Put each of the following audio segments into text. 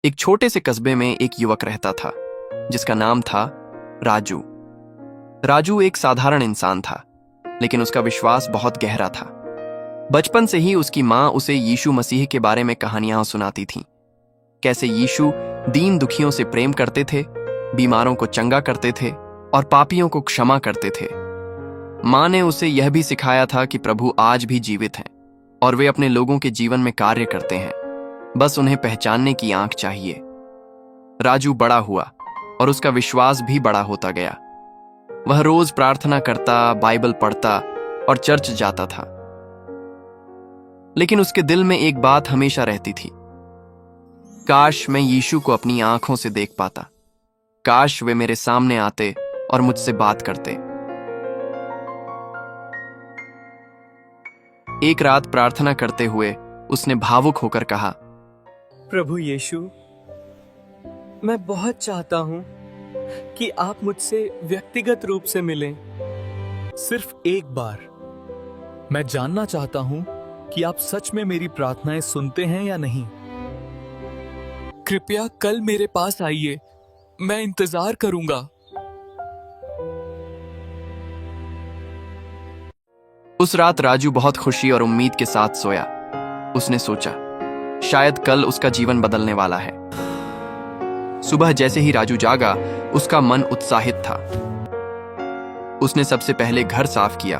एक छोटे से कस्बे में एक युवक रहता था जिसका नाम था राजू। राजू एक साधारण इंसान था, लेकिन उसका विश्वास बहुत गहरा था। बचपन से ही उसकी माँ उसे यीशु मसीह के बारे में कहानियां सुनाती थीं। कैसे यीशु दीन दुखियों से प्रेम करते थे, बीमारों को चंगा करते थे और पापियों को क्षमा करते थे। माँ ने उसे यह भी सिखाया था कि प्रभु आज भी जीवित हैं और वे अपने लोगों के जीवन में कार्य करते हैं, बस उन्हें पहचानने की आंख चाहिए। राजू बड़ा हुआ और उसका विश्वास भी बड़ा होता गया। वह रोज प्रार्थना करता, बाइबल पढ़ता और चर्च जाता था। लेकिन उसके दिल में एक बात हमेशा रहती थी, काश मैं यीशु को अपनी आंखों से देख पाता। काश वे मेरे सामने आते और मुझसे बात करते। एक रात प्रार्थना करते हुए उसने भावुक होकर कहा, प्रभु यीशु, मैं बहुत चाहता हूं कि आप मुझसे व्यक्तिगत रूप से मिलें। सिर्फ एक बार। मैं जानना चाहता हूं कि आप सच में मेरी प्रार्थनाएं सुनते हैं या नहीं। कृपया कल मेरे पास आइए, मैं इंतजार करूंगा। उस रात राजू बहुत खुशी और उम्मीद के साथ सोया। उसने सोचा, शायद कल उसका जीवन बदलने वाला है। सुबह जैसे ही राजू जागा, उसका मन उत्साहित था। उसने सबसे पहले घर साफ किया,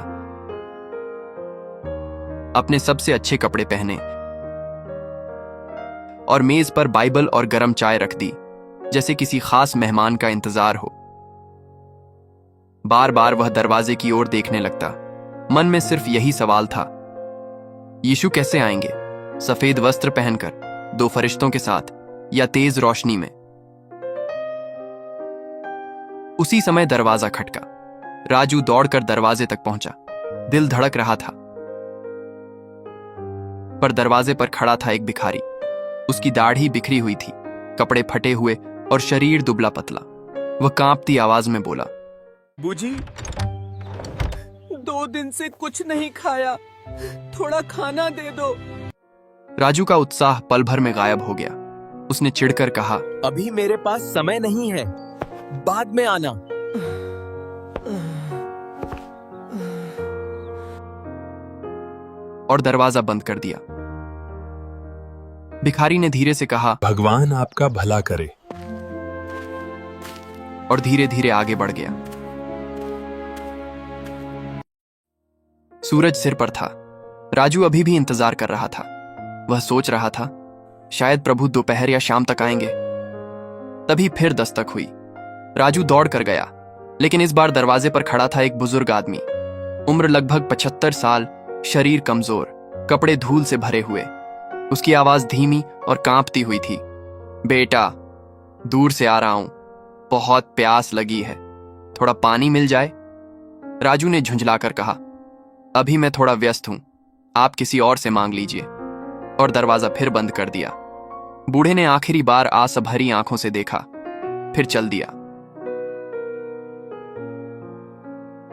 अपने सबसे अच्छे कपड़े पहने और मेज पर बाइबल और गरम चाय रख दी, जैसे किसी खास मेहमान का इंतजार हो। बार बार वह दरवाजे की ओर देखने लगता। मन में सिर्फ यही सवाल था, यीशु कैसे आएंगे? सफेद वस्त्र पहनकर, दो फरिश्तों के साथ, या तेज रोशनी में? उसी समय दरवाजा खटका। राजू दौड़कर दरवाजे तक पहुंचा। दिल धड़क रहा था, पर दरवाजे पर खड़ा था एक भिखारी। उसकी दाढ़ी बिखरी हुई थी, कपड़े फटे हुए और शरीर दुबला पतला। वह कांपती आवाज में बोला, बूजी, 2 दिन से कुछ नहीं खाया, थोड़ा खाना दे दो। राजू का उत्साह पल भर में गायब हो गया। उसने चिढ़कर कहा, अभी मेरे पास समय नहीं है, बाद में आना। और दरवाजा बंद कर दिया। भिखारी ने धीरे से कहा, भगवान आपका भला करे, और धीरे धीरे आगे बढ़ गया। सूरज सिर पर था। राजू अभी भी इंतजार कर रहा था। वह सोच रहा था, शायद प्रभु दोपहर या शाम तक आएंगे। तभी फिर दस्तक हुई। राजू दौड़ कर गया, लेकिन इस बार दरवाजे पर खड़ा था एक बुजुर्ग आदमी। उम्र लगभग 75 साल, शरीर कमजोर, कपड़े धूल से भरे हुए। उसकी आवाज धीमी और कांपती हुई थी। बेटा, दूर से आ रहा हूं, बहुत प्यास लगी है, थोड़ा पानी मिल जाए? राजू ने झुंझलाकर कहा, अभी मैं थोड़ा व्यस्त हूं, आप किसी और से मांग लीजिए। और दरवाजा फिर बंद कर दिया। बूढ़े ने आखिरी बार आस भरी आंखों से देखा, फिर चल दिया।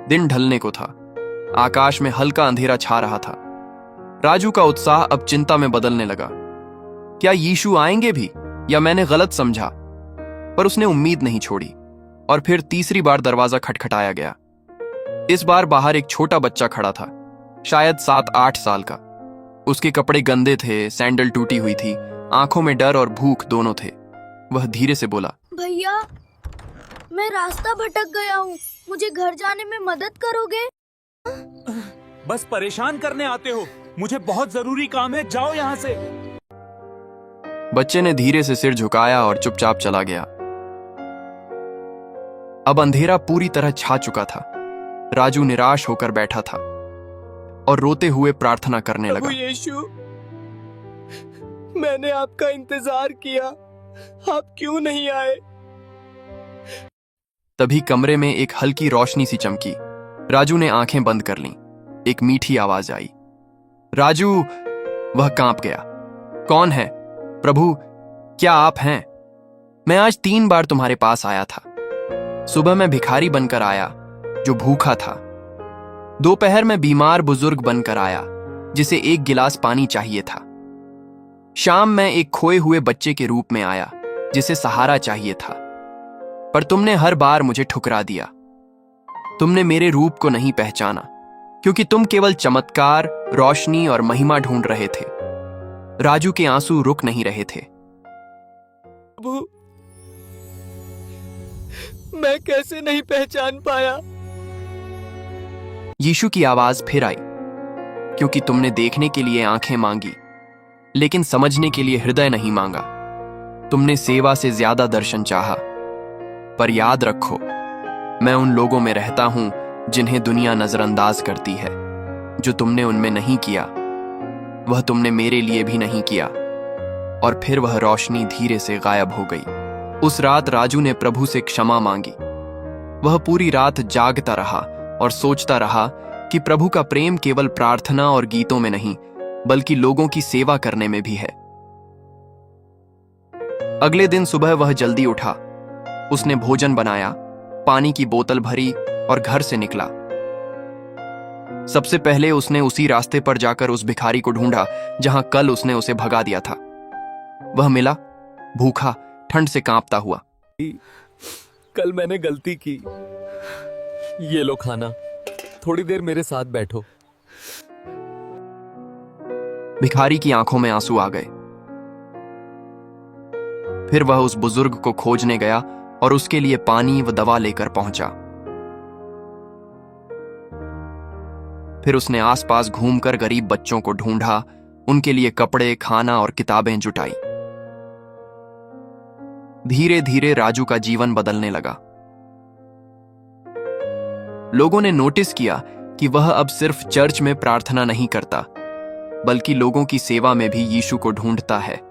दिन ढलने को था। आकाश में हल्का अंधेरा छा रहा था। राजू का उत्साह अब चिंता में बदलने लगा। क्या यीशु आएंगे भी, या मैंने गलत समझा? पर उसने उम्मीद नहीं छोड़ी। और फिर तीसरी बार दरवाजा खटखटाया गया। इस बार बाहर एक छोटा बच्चा खड़ा था, शायद 7-8 साल का। उसके कपड़े गंदे थे, सैंडल टूटी हुई थी, आंखों में डर और भूख दोनों थे। वह धीरे से बोला, भैया, मैं रास्ता भटक गया हूँ, मुझे घर जाने में मदद करोगे? बस परेशान करने आते हो, मुझे बहुत जरूरी काम है, जाओ यहाँ से। बच्चे ने धीरे से सिर झुकाया और चुपचाप चला गया। अब अंधेरा पूरी तरह छा चुका था। राजू निराश होकर बैठा था और रोते हुए प्रार्थना करने लगा, प्रभु यीशु, मैंने आपका इंतजार किया, आप क्यों नहीं आए? तभी कमरे में एक हल्की रोशनी सी चमकी। राजू ने आंखें बंद कर लीं। एक मीठी आवाज आई, राजू। वह कांप गया। कौन है? प्रभु, क्या आप हैं? मैं आज 3 बार तुम्हारे पास आया था। सुबह मैं भिखारी बनकर आया जो भूखा था। दोपहर में बीमार बुजुर्ग बनकर आया जिसे 1 गिलास पानी चाहिए था। शाम में एक खोए हुए बच्चे के रूप में आया जिसे सहारा चाहिए था, पर तुमने हर बार मुझे ठुकरा दिया। तुमने मेरे रूप को नहीं पहचाना, क्योंकि तुम केवल चमत्कार, रोशनी और महिमा ढूंढ रहे थे। राजू के आंसू रुक नहीं रहे थे। प्रभु, मैं कैसे नहीं पहचान पाया? यीशु की आवाज फिर आई, क्योंकि तुमने देखने के लिए आंखें मांगी, लेकिन समझने के लिए हृदय नहीं मांगा। तुमने सेवा से ज्यादा दर्शन चाहा। पर याद रखो, मैं उन लोगों में रहता हूं जिन्हें दुनिया नजरअंदाज करती है। जो तुमने उनमें नहीं किया, वह तुमने मेरे लिए भी नहीं किया। और फिर वह रोशनी धीरे से गायब हो गई। उस रात राजू ने प्रभु से क्षमा मांगी। वह पूरी रात जागता रहा और सोचता रहा कि प्रभु का प्रेम केवल प्रार्थना और गीतों में नहीं, बल्कि लोगों की सेवा करने में भी है। अगले दिन सुबह वह जल्दी उठा। उसने भोजन बनाया, पानी की बोतल भरी और घर से निकला। सबसे पहले उसने उसी रास्ते पर जाकर उस भिखारी को ढूंढा जहां कल उसने उसे भगा दिया था। वह मिला, भूखा, ठंड से कांपता हुआ। कल मैंने गलती की। ये लो खाना, थोड़ी देर मेरे साथ बैठो। भिखारी की आंखों में आंसू आ गए। फिर वह उस बुजुर्ग को खोजने गया और उसके लिए पानी व दवा लेकर पहुंचा। फिर उसने आसपास घूमकर गरीब बच्चों को ढूंढा, उनके लिए कपड़े, खाना और किताबें जुटाई। धीरे धीरे राजू का जीवन बदलने लगा। लोगों ने नोटिस किया कि वह अब सिर्फ चर्च में प्रार्थना नहीं करता, बल्कि लोगों की सेवा में भी यीशु को ढूंढता है।